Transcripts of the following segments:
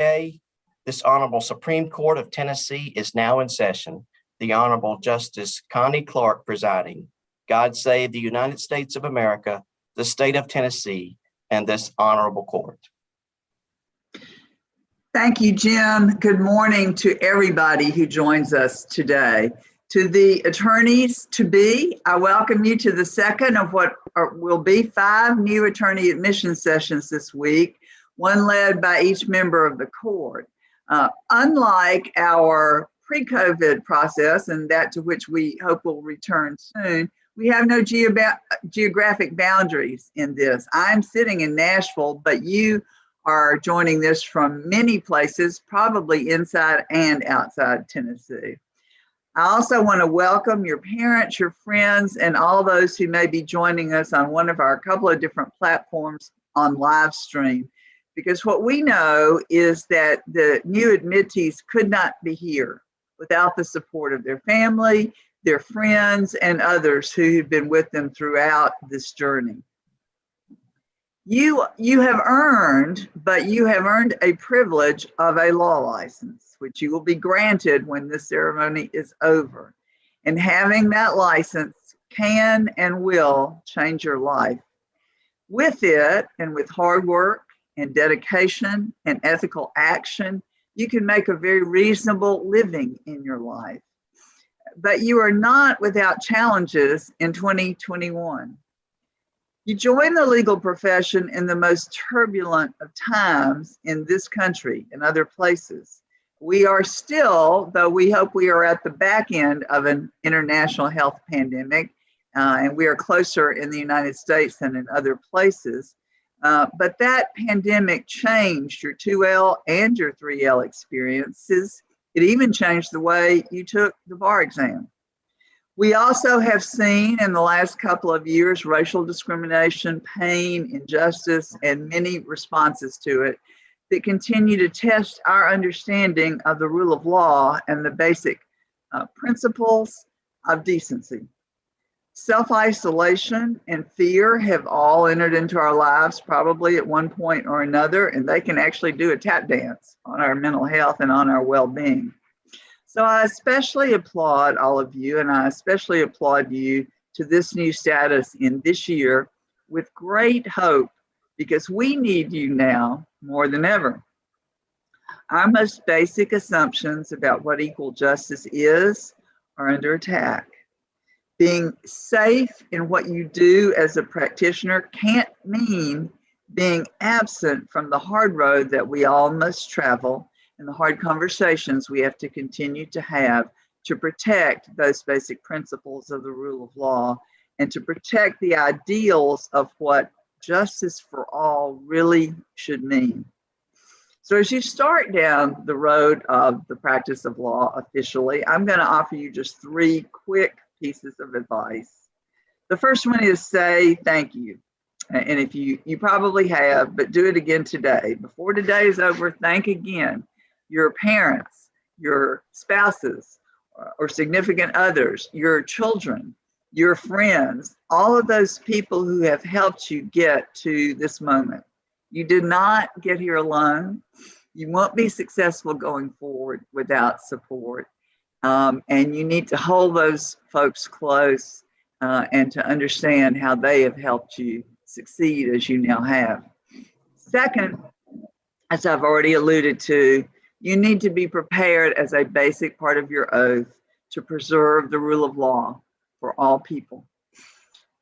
Day. This Honorable Supreme Court of Tennessee is now in session. The Honorable Justice Connie Clark presiding. God save the United States of America, the state of Tennessee, and this honorable court. Thank you, Jim. Good morning to everybody who joins us today. To the attorneys to be, I welcome you to the second of what will be 5 new attorney admission sessions this week, one led by each member of the court. Unlike our pre-COVID process, and that to which we hope will return soon, we have no geographic boundaries in this. I'm sitting in Nashville, but you are joining this from many places, probably inside and outside Tennessee. I also want to welcome your parents, your friends, and all those who may be joining us on one of our couple of different platforms on live stream, because what we know is that the new admittees could not be here without the support of their family, their friends, and others who have been with them throughout this journey. You have earned a privilege of a law license, which you will be granted when this ceremony is over. And having that license can and will change your life. With it, and with hard work and dedication and ethical action, you can make a very reasonable living in your life. But you are not without challenges in 2021. You join the legal profession in the most turbulent of times in this country and other places. We are still, though we hope we are at the back end of an international health pandemic, and we are closer in the United States than in other places. But that pandemic changed your 2L and your 3L experiences. It even changed the way you took the bar exam. We also have seen in the last couple of years racial discrimination, pain, injustice, and many responses to it that continue to test our understanding of the rule of law and the basic principles of decency. Self-isolation and fear have all entered into our lives probably at one point or another, and they can actually do a tap dance on our mental health and on our well-being. So I especially applaud all of you, and I especially applaud you to this new status in this year with great hope, because we need you now more than ever. Our most basic assumptions about what equal justice is are under attack. Being safe in what you do as a practitioner can't mean being absent from the hard road that we all must travel and the hard conversations we have to continue to have to protect those basic principles of the rule of law and to protect the ideals of what justice for all really should mean. So as you start down the road of the practice of law officially, I'm going to offer you just 3 quick pieces of advice. The first one is say thank you. And if you probably have, but do it again today. Before today is over, thank again your parents, your spouses, or significant others, your children, your friends, all of those people who have helped you get to this moment. You did not get here alone. You won't be successful going forward without support. And you need to hold those folks close and to understand how they have helped you succeed as you now have. Second, as I've already alluded to, you need to be prepared as a basic part of your oath to preserve the rule of law for all people.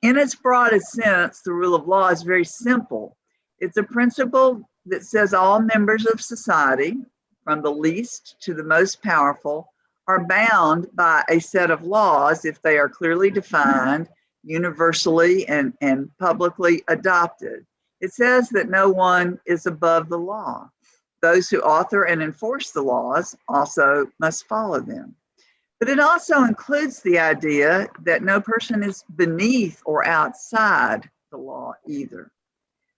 In its broadest sense, the rule of law is very simple. It's a principle that says all members of society, from the least to the most powerful, are bound by a set of laws if they are clearly defined, universally and publicly adopted. It says that no one is above the law. Those who author and enforce the laws also must follow them. But it also includes the idea that no person is beneath or outside the law either.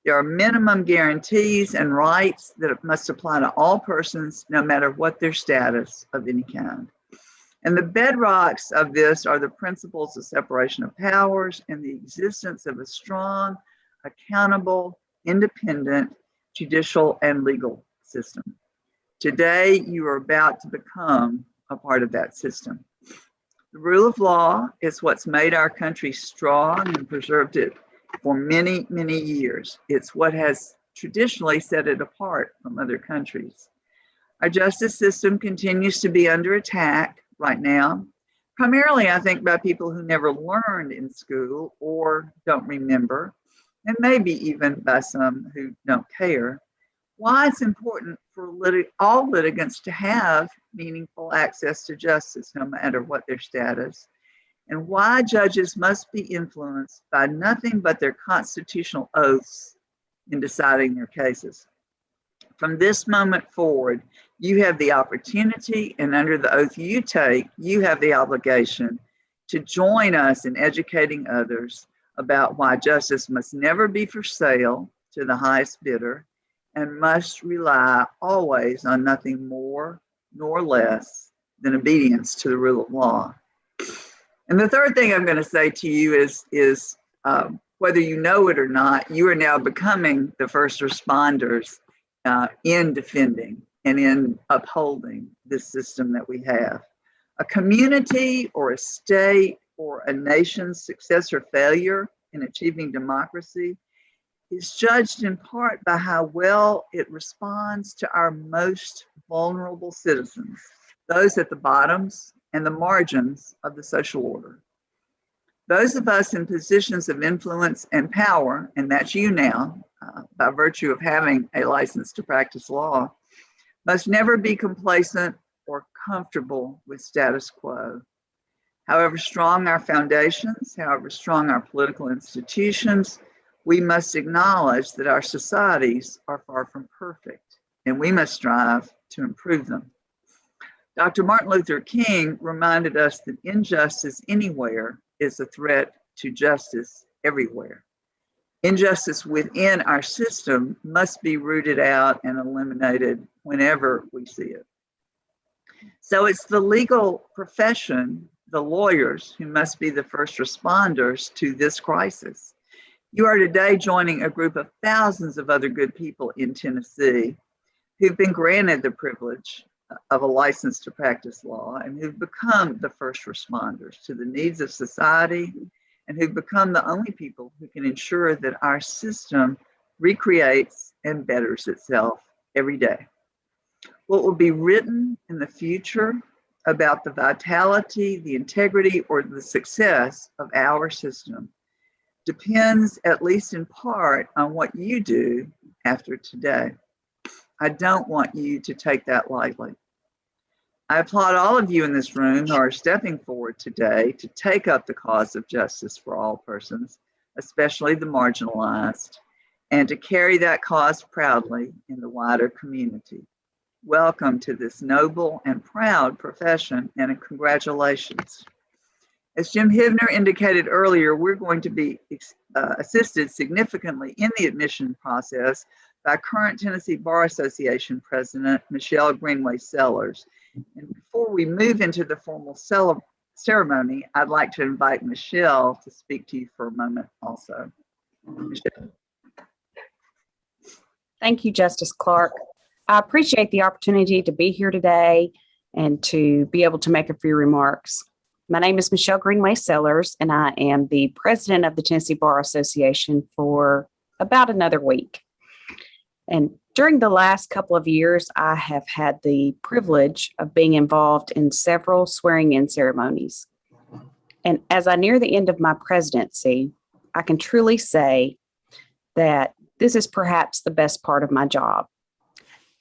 There are minimum guarantees and rights that must apply to all persons, no matter what their status of any kind. And the bedrocks of this are the principles of separation of powers and the existence of a strong, accountable, independent judicial and legal system. Today, you are about to become a part of that system. The rule of law is what's made our country strong and preserved it for many, many years. It's what has traditionally set it apart from other countries. Our justice system continues to be under attack right now, primarily, I think, by people who never learned in school or don't remember, and maybe even by some who don't care. Why it's important for all litigants to have meaningful access to justice, no matter what their status, and why judges must be influenced by nothing but their constitutional oaths in deciding their cases. From this moment forward, you have the opportunity, and under the oath you take, you have the obligation to join us in educating others about why justice must never be for sale to the highest bidder and must rely always on nothing more nor less than obedience to the rule of law. And the third thing I'm going to say to you is whether you know it or not, you are now becoming the first responders in defending and in upholding this system that we have. A community or a state or a nation's success or failure in achieving democracy is judged in part by how well it responds to our most vulnerable citizens, those at the bottoms and the margins of the social order. Those of us in positions of influence and power, and that's you now, by virtue of having a license to practice law, must never be complacent or comfortable with status quo. However strong our foundations, however strong our political institutions, we must acknowledge that our societies are far from perfect, and we must strive to improve them. Dr. Martin Luther King reminded us that injustice anywhere is a threat to justice everywhere. Injustice within our system must be rooted out and eliminated whenever we see it. So it's the legal profession, the lawyers, who must be the first responders to this crisis. You are today joining a group of thousands of other good people in Tennessee who've been granted the privilege of a license to practice law and who've become the first responders to the needs of society and who've become the only people who can ensure that our system recreates and betters itself every day. What will be written in the future about the vitality, the integrity, or the success of our system depends, at least in part, on what you do after today. I don't want you to take that lightly. I applaud all of you in this room who are stepping forward today to take up the cause of justice for all persons, especially the marginalized, and to carry that cause proudly in the wider community. Welcome to this noble and proud profession, and congratulations. As Jim Hebner indicated earlier, we're going to be assisted significantly in the admission process by current Tennessee Bar Association President Michelle Greenway-Sellers. And before we move into the formal ceremony, I'd like to invite Michelle to speak to you for a moment also. Michelle. Thank you, Justice Clark. I appreciate the opportunity to be here today and to be able to make a few remarks. My name is Michelle Greenway-Sellers, and I am the president of the Tennessee Bar Association for about another week. And during the last couple of years, I have had the privilege of being involved in several swearing-in ceremonies. And as I near the end of my presidency, I can truly say that this is perhaps the best part of my job.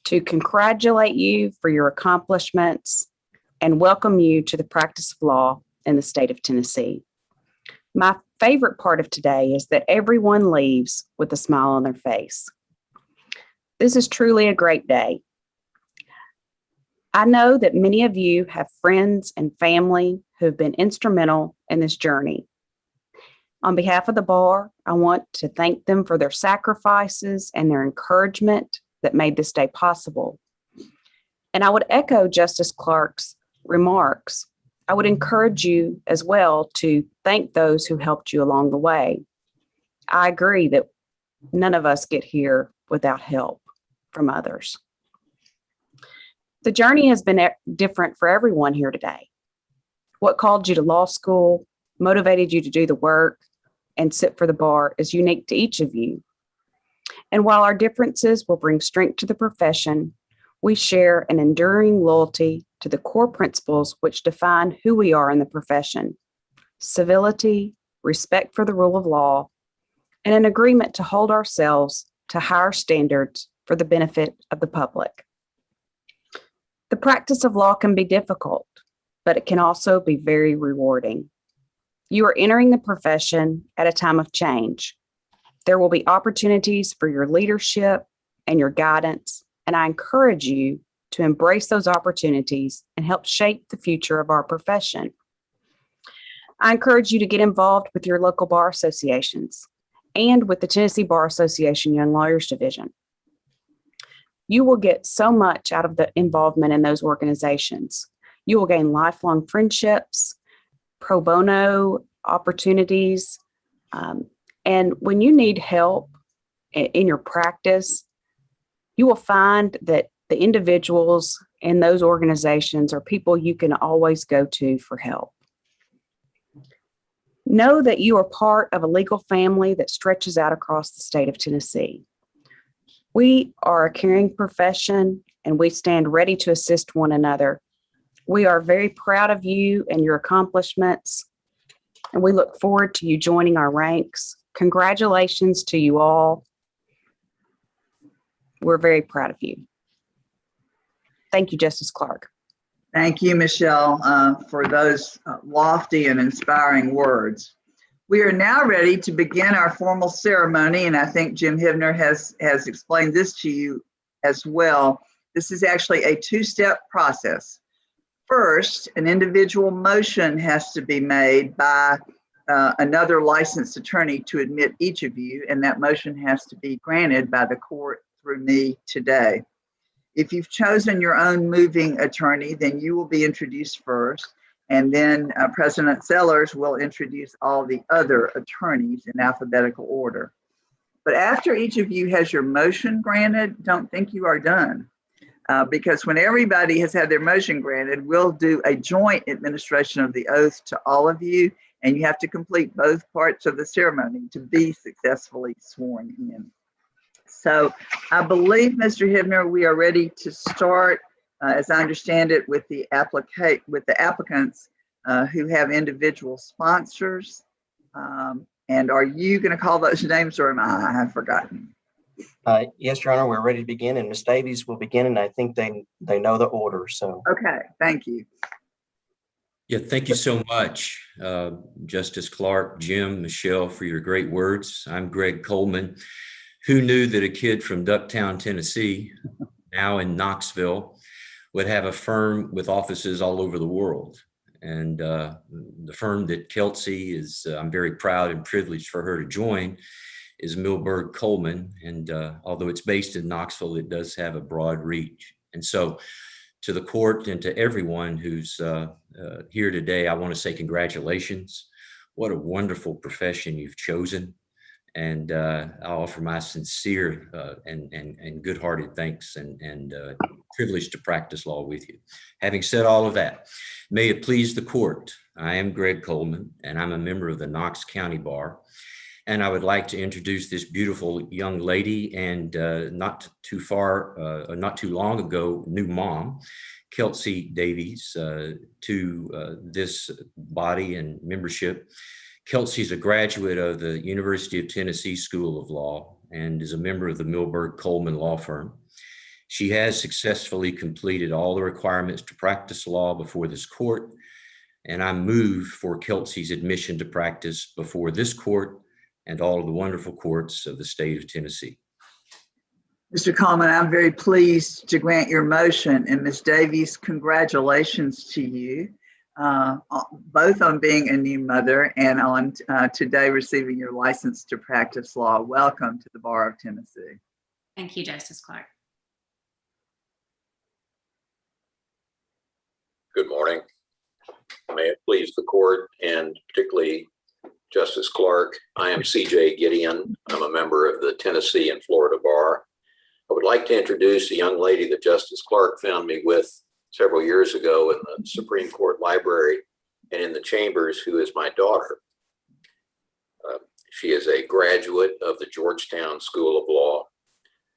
To congratulate you for your accomplishments and welcome you to the practice of law in the state of Tennessee. My favorite part of today is that everyone leaves with a smile on their face. This is truly a great day. I know that many of you have friends and family who have been instrumental in this journey. On behalf of the bar, I want to thank them for their sacrifices and their encouragement that made this day possible. And I would echo Justice Clark's remarks. I would encourage you as well to thank those who helped you along the way. I agree that none of us get here without help from others. The journey has been different for everyone here today. What called you to law school, motivated you to do the work, and sit for the bar is unique to each of you. And while our differences will bring strength to the profession, we share an enduring loyalty to the core principles which define who we are in the profession: civility, respect for the rule of law, and an agreement to hold ourselves to higher standards for the benefit of the public. The practice of law can be difficult, but it can also be very rewarding. You are entering the profession at a time of change. There will be opportunities for your leadership and your guidance, and I encourage you to embrace those opportunities and help shape the future of our profession. I encourage you to get involved with your local bar associations and with the Tennessee Bar Association Young Lawyers Division. You will get so much out of the involvement in those organizations. You will gain lifelong friendships, pro bono opportunities, and when you need help in your practice, you will find that the individuals in those organizations are people you can always go to for help. Know that you are part of a legal family that stretches out across the state of Tennessee. We are a caring profession, and we stand ready to assist one another. We are very proud of you and your accomplishments, and we look forward to you joining our ranks. Congratulations to you all. We're very proud of you. Thank you, Justice Clark. Thank you, Michelle, for those lofty and inspiring words. We are now ready to begin our formal ceremony, and I think Jim Hebner has explained this to you as well. This is actually a two-step process. First, an individual motion has to be made by another licensed attorney to admit each of you, and that motion has to be granted by the court through me today. If you've chosen your own moving attorney, then you will be introduced first, and then President Sellers will introduce all the other attorneys in alphabetical order. But after each of you has your motion granted, don't think you are done. Because when everybody has had their motion granted, we'll do a joint administration of the oath to all of you, and you have to complete both parts of the ceremony to be successfully sworn in. So I believe, Mr. Hebner, we are ready to start, as I understand it, with the applicants who have individual sponsors. And are you going to call those names, or am I? I've forgotten. Yes, Your Honor, we're ready to begin, and Ms. Davies will begin, and I think they know the order. So okay, thank you. Yeah, thank you so much, Justice Clark, Jim, Michelle, for your great words. I'm Greg Coleman. Who knew that a kid from Ducktown, Tennessee, now in Knoxville, would have a firm with offices all over the world? And the firm that Kelsey is, I'm very proud and privileged for her to join, is Milberg Coleman. And although it's based in Knoxville, it does have a broad reach. And so to the court and to everyone who's here today, I want to say congratulations. What a wonderful profession you've chosen. And I offer my sincere and good-hearted thanks and privilege to practice law with you. Having said all of that, may it please the court, I am Greg Coleman, and I'm a member of the Knox County Bar. And I would like to introduce this beautiful young lady and not too long ago, new mom, Kelsey Davies, to this body and membership. Kelsey's a graduate of the University of Tennessee School of Law and is a member of the Milberg Coleman Law Firm. She has successfully completed all the requirements to practice law before this court, and I move for Kelsey's admission to practice before this court and all of the wonderful courts of the state of Tennessee. Mr. Coleman, I'm very pleased to grant your motion, and Ms. Davies, congratulations to you. Both on being a new mother and on today receiving your license to practice law. Welcome to the Bar of Tennessee. Thank you, Justice Clark. Good morning. May it please the court and particularly Justice Clark. I am CJ Gideon. I'm a member of the Tennessee and Florida Bar. I would like to introduce a young lady that Justice Clark found me with several years ago in the Supreme Court Library and in the chambers, who is my daughter. She is a graduate of the Georgetown School of Law.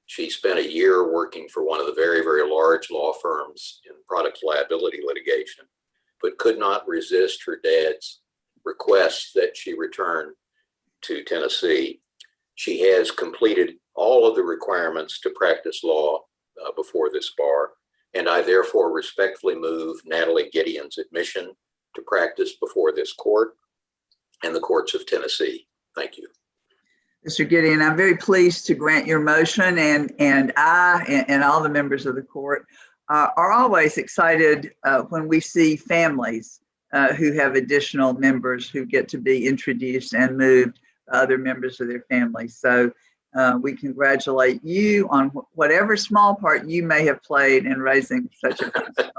She spent a year working for one of the very, very large law firms in product liability litigation, but could not resist her dad's request that she return to Tennessee. She has completed all of the requirements to practice law before this bar, and I therefore respectfully move Natalie Gideon's admission to practice before this court and the courts of Tennessee. Thank you. Mr. Gideon, I'm very pleased to grant your motion, and I and all the members of the court are always excited when we see families who have additional members who get to be introduced and moved by other members of their family. So we congratulate you on whatever small part you may have played in raising such a person.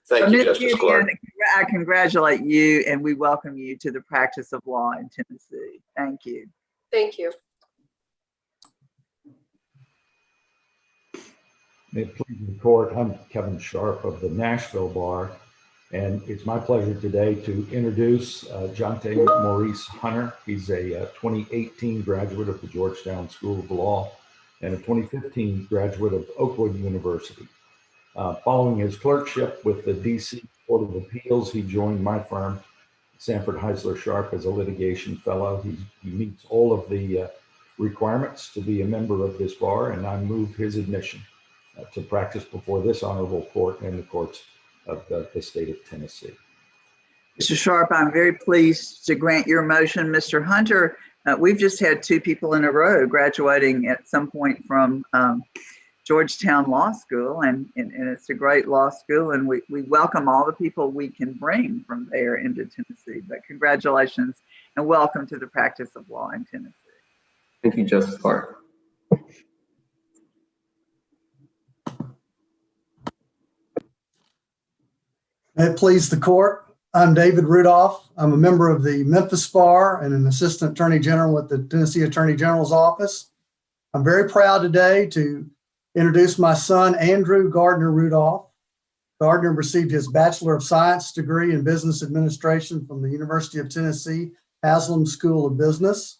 Thank you, Justice Clark. I congratulate you, and we welcome you to the practice of law in Tennessee. Thank you. Thank you. May it please the court, I'm Kevin Sharp of the Nashville Bar, and it's my pleasure today to introduce Jonte Maurice Hunter. He's a 2018 graduate of the Georgetown School of Law and a 2015 graduate of Oakwood University. Following his clerkship with the DC Court of Appeals, he joined my firm, Sanford Heisler Sharp, as a litigation fellow. He meets all of the requirements to be a member of this bar, and I move his admission to practice before this honorable court and the courts of the state of Tennessee. Mr. Sharp, I'm very pleased to grant your motion. Mr. Hunter, we've just had two people in a row graduating at some point from Georgetown Law School, and it's a great law school, and we welcome all the people we can bring from there into Tennessee. But congratulations and welcome to the practice of law in Tennessee. Thank you, Justice Clark. May it please the court. I'm David Rudolph. I'm a member of the Memphis Bar and an assistant attorney general with the Tennessee Attorney General's office. I'm very proud today to introduce my son, Andrew Gardner Rudolph. Gardner received his Bachelor of Science degree in Business Administration from the University of Tennessee Haslam School of Business.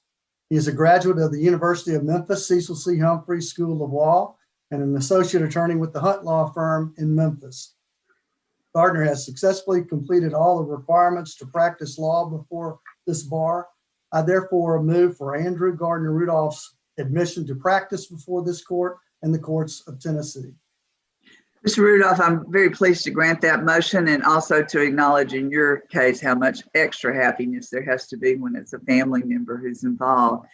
He is a graduate of the University of Memphis Cecil C. Humphrey School of Law and an associate attorney with the Hunt Law Firm in Memphis. Gardner has successfully completed all the requirements to practice law before this bar. I therefore move for Andrew Gardner Rudolph's admission to practice before this court and the courts of Tennessee. Mr. Rudolph, I'm very pleased to grant that motion, and also to acknowledge in your case how much extra happiness there has to be when it's a family member who's involved.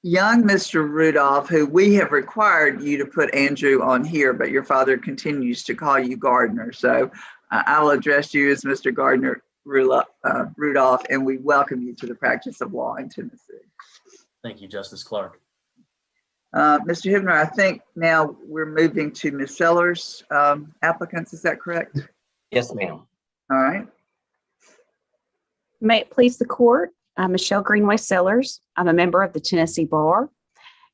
Young Mr. Rudolph, who we have required you to put Andrew on here, but your father continues to call you Gardner. So I will address you as Mr. Gardner Rudolph, and we welcome you to the practice of law in Tennessee. Thank you, Justice Clark. Mr. Hebner, I think now we're moving to Ms. Sellers' applicants. Is that correct? Yes, ma'am. All right. May it please the court, I'm Michelle Greenway Sellers. I'm a member of the Tennessee Bar,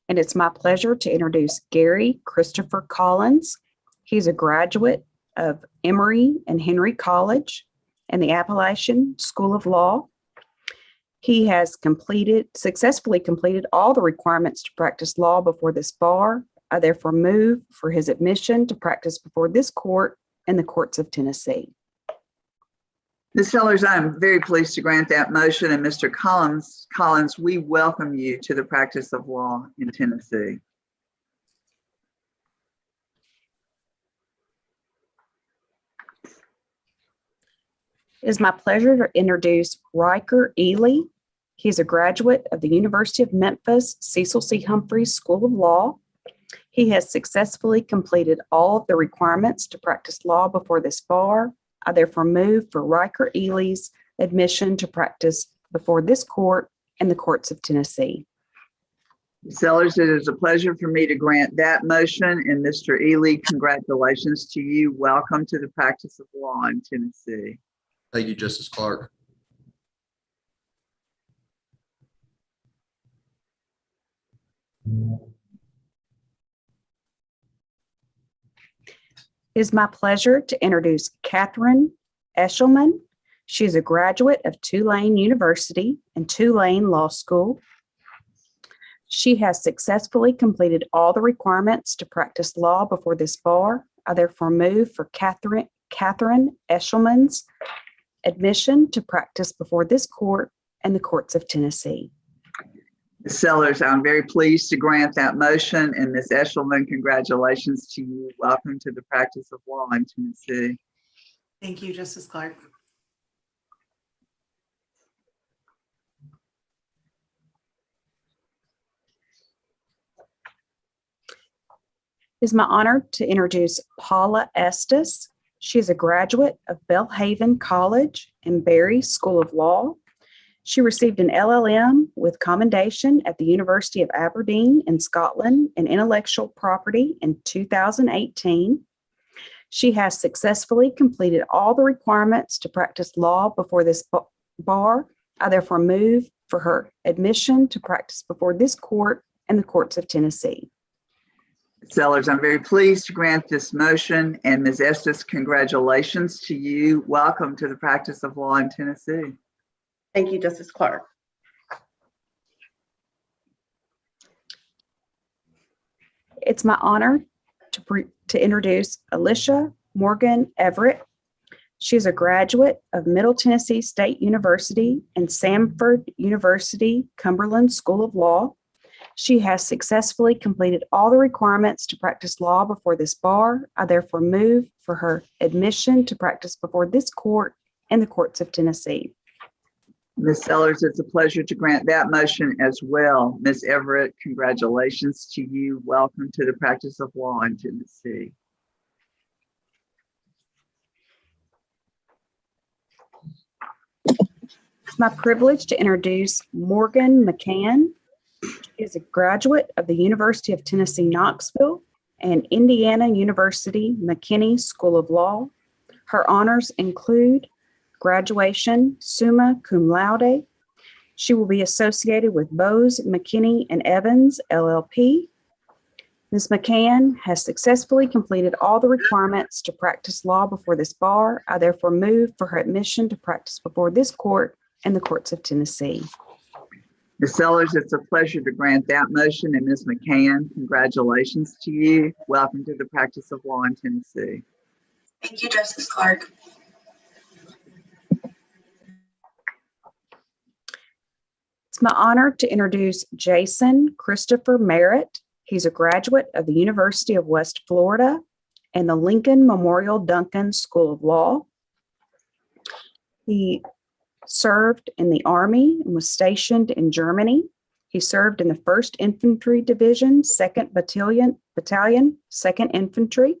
and it's my pleasure to introduce Gary Christopher Collins. He's a graduate of Emory and Henry College and the Appalachian School of Law. He has successfully completed all the requirements to practice law before this bar. I therefore move for his admission to practice before this court and the courts of Tennessee. Ms. Sellers, I'm very pleased to grant that motion, and Mr. Collins, we welcome you to the practice of law in Tennessee. It is my pleasure to introduce Riker Ely. He's a graduate of the University of Memphis Cecil C. Humphrey School of Law. He has successfully completed all of the requirements to practice law before this bar. I therefore move for Riker Ely's admission to practice before this court and the courts of Tennessee. Ms. Sellers, it is a pleasure for me to grant that motion, and Mr. Ely, congratulations to you. Welcome to the practice of law in Tennessee. Thank you, Justice Clark. It is my pleasure to introduce Catherine Eshelman. She is a graduate of Tulane University and Tulane Law School. She has successfully completed all the requirements to practice law before this bar. I therefore move for Catherine Eshelman's admission to practice before this court and the courts of Tennessee. Ms. Sellers, I'm very pleased to grant that motion. And Ms. Eshelman, congratulations to you. Welcome to the practice of law in Tennessee. Thank you, Justice Clark. It is my honor to introduce Paula Estes. She is a graduate of Belhaven College and Berry School of Law. She received an LLM with commendation at the University of Aberdeen in Scotland in intellectual property in 2018. She has successfully completed all the requirements to practice law before this bar. I therefore move for her admission to practice before this court and the courts of Tennessee. Sellers, I'm very pleased to grant this motion. And Ms. Estes, congratulations to you. Welcome to the practice of law in Tennessee. Thank you, Justice Clark. It's my honor to introduce Alicia Morgan Everett. She is a graduate of Middle Tennessee State University and Samford University Cumberland School of Law. She has successfully completed all the requirements to practice law before this bar. I therefore move for her admission to practice before this court and the courts of Tennessee. Ms. Sellers, it's a pleasure to grant that motion as well. Ms. Everett, congratulations to you. Welcome to the practice of law in Tennessee. It's my privilege to introduce Morgan McCann. She is a graduate of the University of Tennessee, Knoxville and Indiana University McKinney School of Law. Her honors include graduation summa cum laude. She will be associated with Bose, McKinney, and Evans, LLP. Ms. McCann has successfully completed all the requirements to practice law before this bar. I therefore move for her admission to practice before this court and the courts of Tennessee. Ms. Sellers, it's a pleasure to grant that motion. And Ms. McCann, congratulations to you. Welcome to the practice of law in Tennessee. Thank you, Justice Clark. It's my honor to introduce Jason Christopher Merritt. He's a graduate of the University of West Florida and the Lincoln Memorial Duncan School of Law. He served in the Army and was stationed in Germany. He served in the 1st Infantry Division, 2nd Battalion, 2nd Infantry.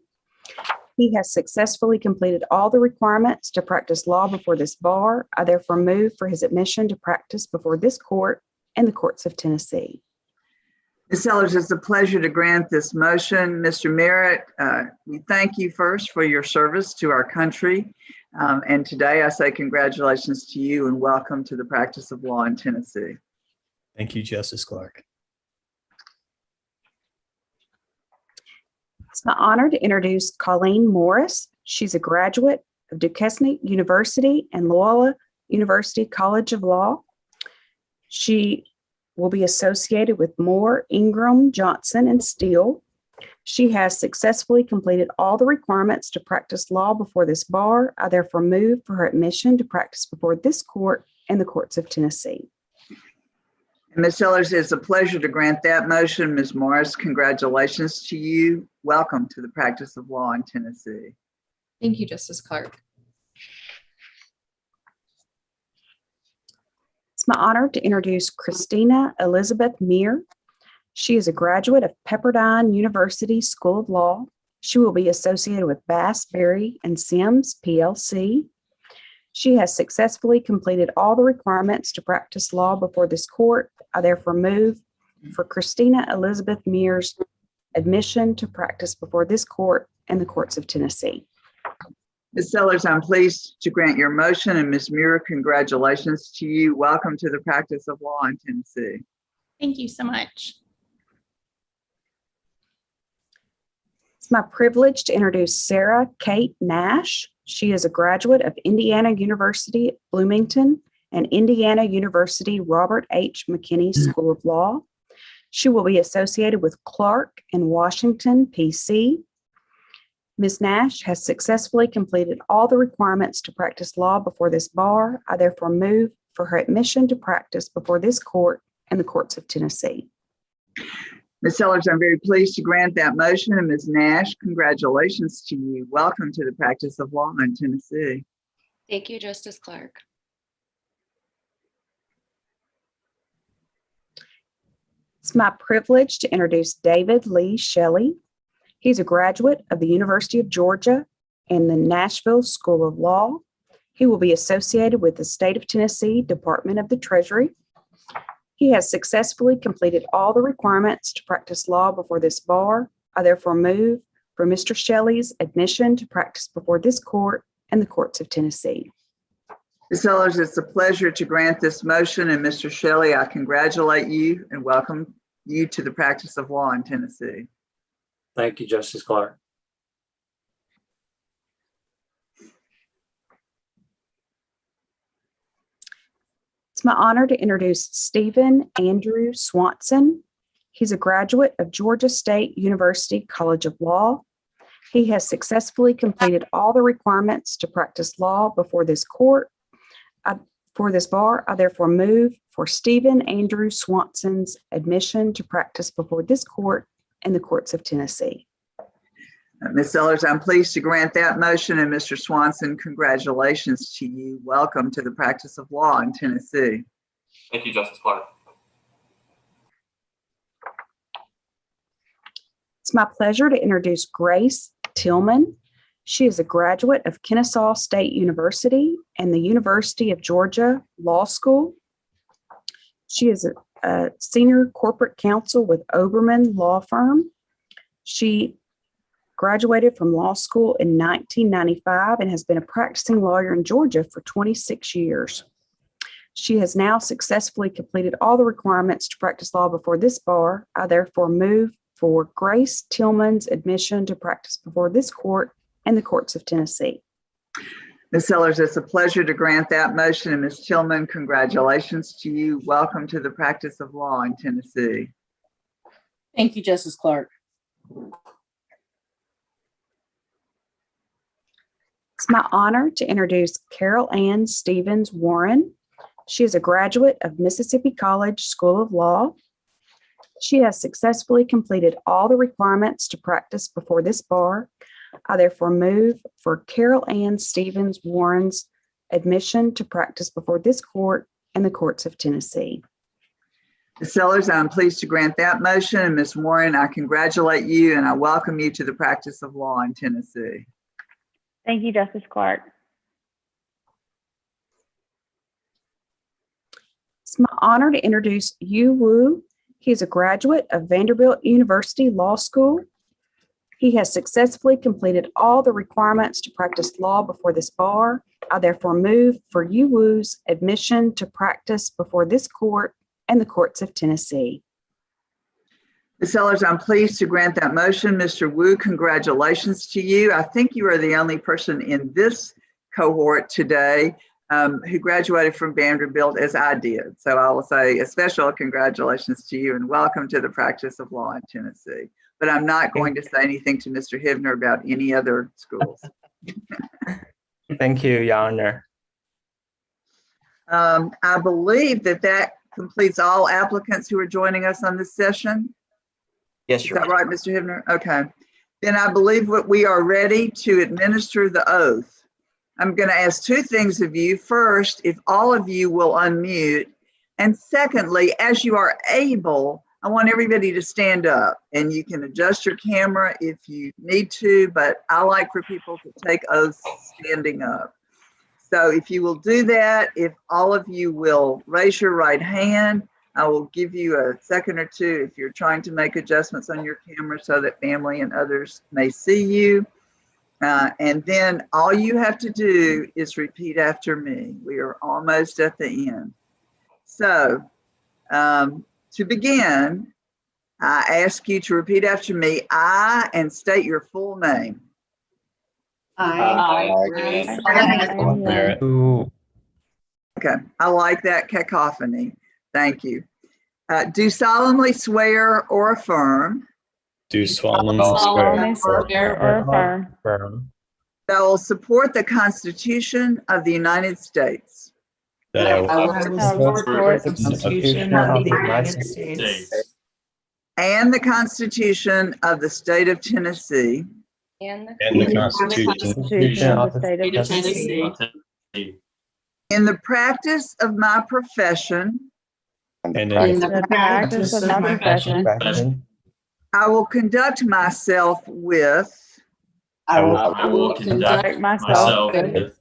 He has successfully completed all the requirements to practice law before this bar. I therefore move for his admission to practice before this court and the courts of Tennessee. Ms. Sellers, it's a pleasure to grant this motion. Mr. Merritt, we thank you first for your service to our country. And today I say congratulations to you and welcome to the practice of law in Tennessee. Thank you, Justice Clark. It's my honor to introduce Colleen Morris. She's a graduate of Duquesne University and Loyola University College of Law. She will be associated with Moore, Ingram, Johnson, and Steele. She has successfully completed all the requirements to practice law before this bar. I therefore move for her admission to practice before this court and the courts of Tennessee. And Ms. Sellers, it's a pleasure to grant that motion. Ms. Morris, congratulations to you. Welcome to the practice of law in Tennessee. Thank you, Justice Clark. It's my honor to introduce Christina Elizabeth Muir. She is a graduate of Pepperdine University School of Law. She will be associated with Bass, Berry, and Sims, PLC. She has successfully completed all the requirements to practice law before this court. I therefore move for Christina Elizabeth Muir's admission to practice before this court and the courts of Tennessee. Ms. Sellers, I'm pleased to grant your motion. And Ms. Muir, congratulations to you. Welcome to the practice of law in Tennessee. Thank you so much. It's my privilege to introduce Sarah Kate Nash. She is a graduate of Indiana University at Bloomington and Indiana University Robert H. McKinney School of Law. She will be associated with Clark and Washington, PC. Ms. Nash has successfully completed all the requirements to practice law before this bar. I therefore move for her admission to practice before this court and the courts of Tennessee. Ms. Sellers, I'm very pleased to grant that motion. And Ms. Nash, congratulations to you. Welcome to the practice of law in Tennessee. Thank you, Justice Clark. It's my privilege to introduce David Lee Shelley. He's a graduate of the University of Georgia and the Nashville School of Law. He will be associated with the State of Tennessee Department of the Treasury. He has successfully completed all the requirements to practice law before this bar. I therefore move for Mr. Shelley's admission to practice before this court and the courts of Tennessee. Ms. Sellers, it's a pleasure to grant this motion. And Mr. Shelley, I congratulate you and welcome you to the practice of law in Tennessee. Thank you, Justice Clark. It's my honor to introduce Stephen Andrew Swanson. He's a graduate of Georgia State University College of Law. He has successfully completed all the requirements to practice law before this court. For this bar, I therefore move for Stephen Andrew Swanson's admission to practice before this court and the courts of Tennessee. Ms. Sellers, I'm pleased to grant that motion. And Mr. Swanson, congratulations to you. Welcome to the practice of law in Tennessee. Thank you, Justice Clark. It's my pleasure to introduce Grace Tillman. She is a graduate of Kennesaw State University and the University of Georgia Law School. She is a senior corporate counsel with Oberman Law Firm. She graduated from law school in 1995 and has been a practicing lawyer in Georgia for 26 years. She has now successfully completed all the requirements to practice law before this bar. I therefore move for Grace Tillman's admission to practice before this court and the courts of Tennessee. Ms. Sellers, it's a pleasure to grant that motion. And Ms. Tillman, congratulations to you. Welcome to the practice of law in Tennessee. Thank you, Justice Clark. It's my honor to introduce Carol Ann Stevens Warren. She is a graduate of Mississippi College School of Law. She has successfully completed all the requirements to practice before this bar. I therefore move for Carol Ann Stevens Warren's admission to practice before this court and the courts of Tennessee. Ms. Sellers, I'm pleased to grant that motion. And Ms. Warren, I congratulate you and I welcome you to the practice of law in Tennessee. Thank you, Justice Clark. It's my honor to introduce Yu Wu. He is a graduate of Vanderbilt University Law School. He has successfully completed all the requirements to practice law before this bar. I therefore move for Yu Wu's admission to practice before this court and the courts of Tennessee. Ms. Sellers, I'm pleased to grant that motion. Mr. Wu, congratulations to you. I think you are the only person in this cohort today who graduated from Vanderbilt as I did. So I will say a special congratulations to you and welcome to the practice of law in Tennessee. But I'm not going to say anything to Mr. Hebner about any other schools. Thank you, Your Honor. I believe that completes all applicants who are joining us on this session. Yes, Is that right, Mr. Hebner? Okay. Then I believe that we are ready to administer the oath. I'm going to ask two things of you. First, if all of you will unmute. And secondly, as you are able, I want everybody to stand up and you can adjust your camera if you need to, but I like for people to take oaths standing up. So if you will do that, if all of you will raise your right hand, I will give you a second or two if you're trying to make adjustments on your camera so that family and others may see you. And then all you have to do is repeat after me. We are almost at the end. So to begin, I ask you to repeat after me. I, and state your full name. Merritt. Okay, I like that cacophony. Thank you. Do solemnly swear or affirm Do solemnly swear or affirm that I will support the Constitution of the United States that I will support the Constitution of the United States and the Constitution of the State of Tennessee, And and the Constitution of the State of Tennessee, in the practice of my profession. and in the practice of my profession. I will conduct myself with, I will conduct myself with,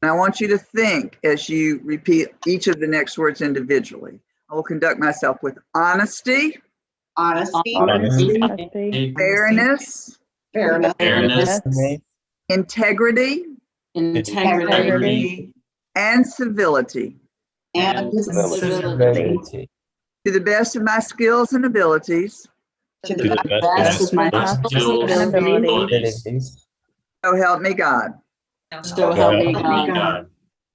and I want you to think as you repeat each of the next words individually. I will conduct myself with honesty, honesty, fairness, integrity, and civility, to the best of my skills and abilities. to the best of my skills and abilities. So help me God. So help me God.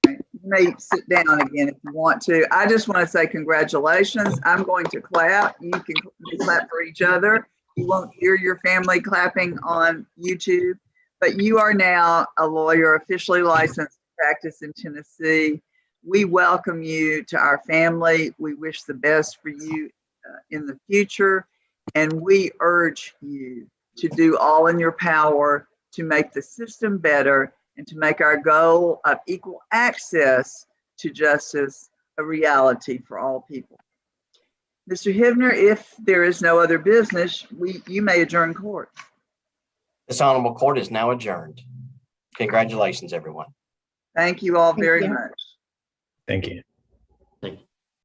You may sit down again if you want to. I just want to say congratulations. I'm going to clap. You can clap for each other. You won't hear your family clapping on YouTube, but you are now a lawyer officially licensed to practice in Tennessee. We welcome you to our family. We wish the best for you in the future, and we urge you to do all in your power to make the system better and to make our goal of equal access to justice a reality for all people. Mr. Hebner, if there is no other business, you may adjourn court. This honorable court is now adjourned. Congratulations, everyone. Thank you all very much. Thank you.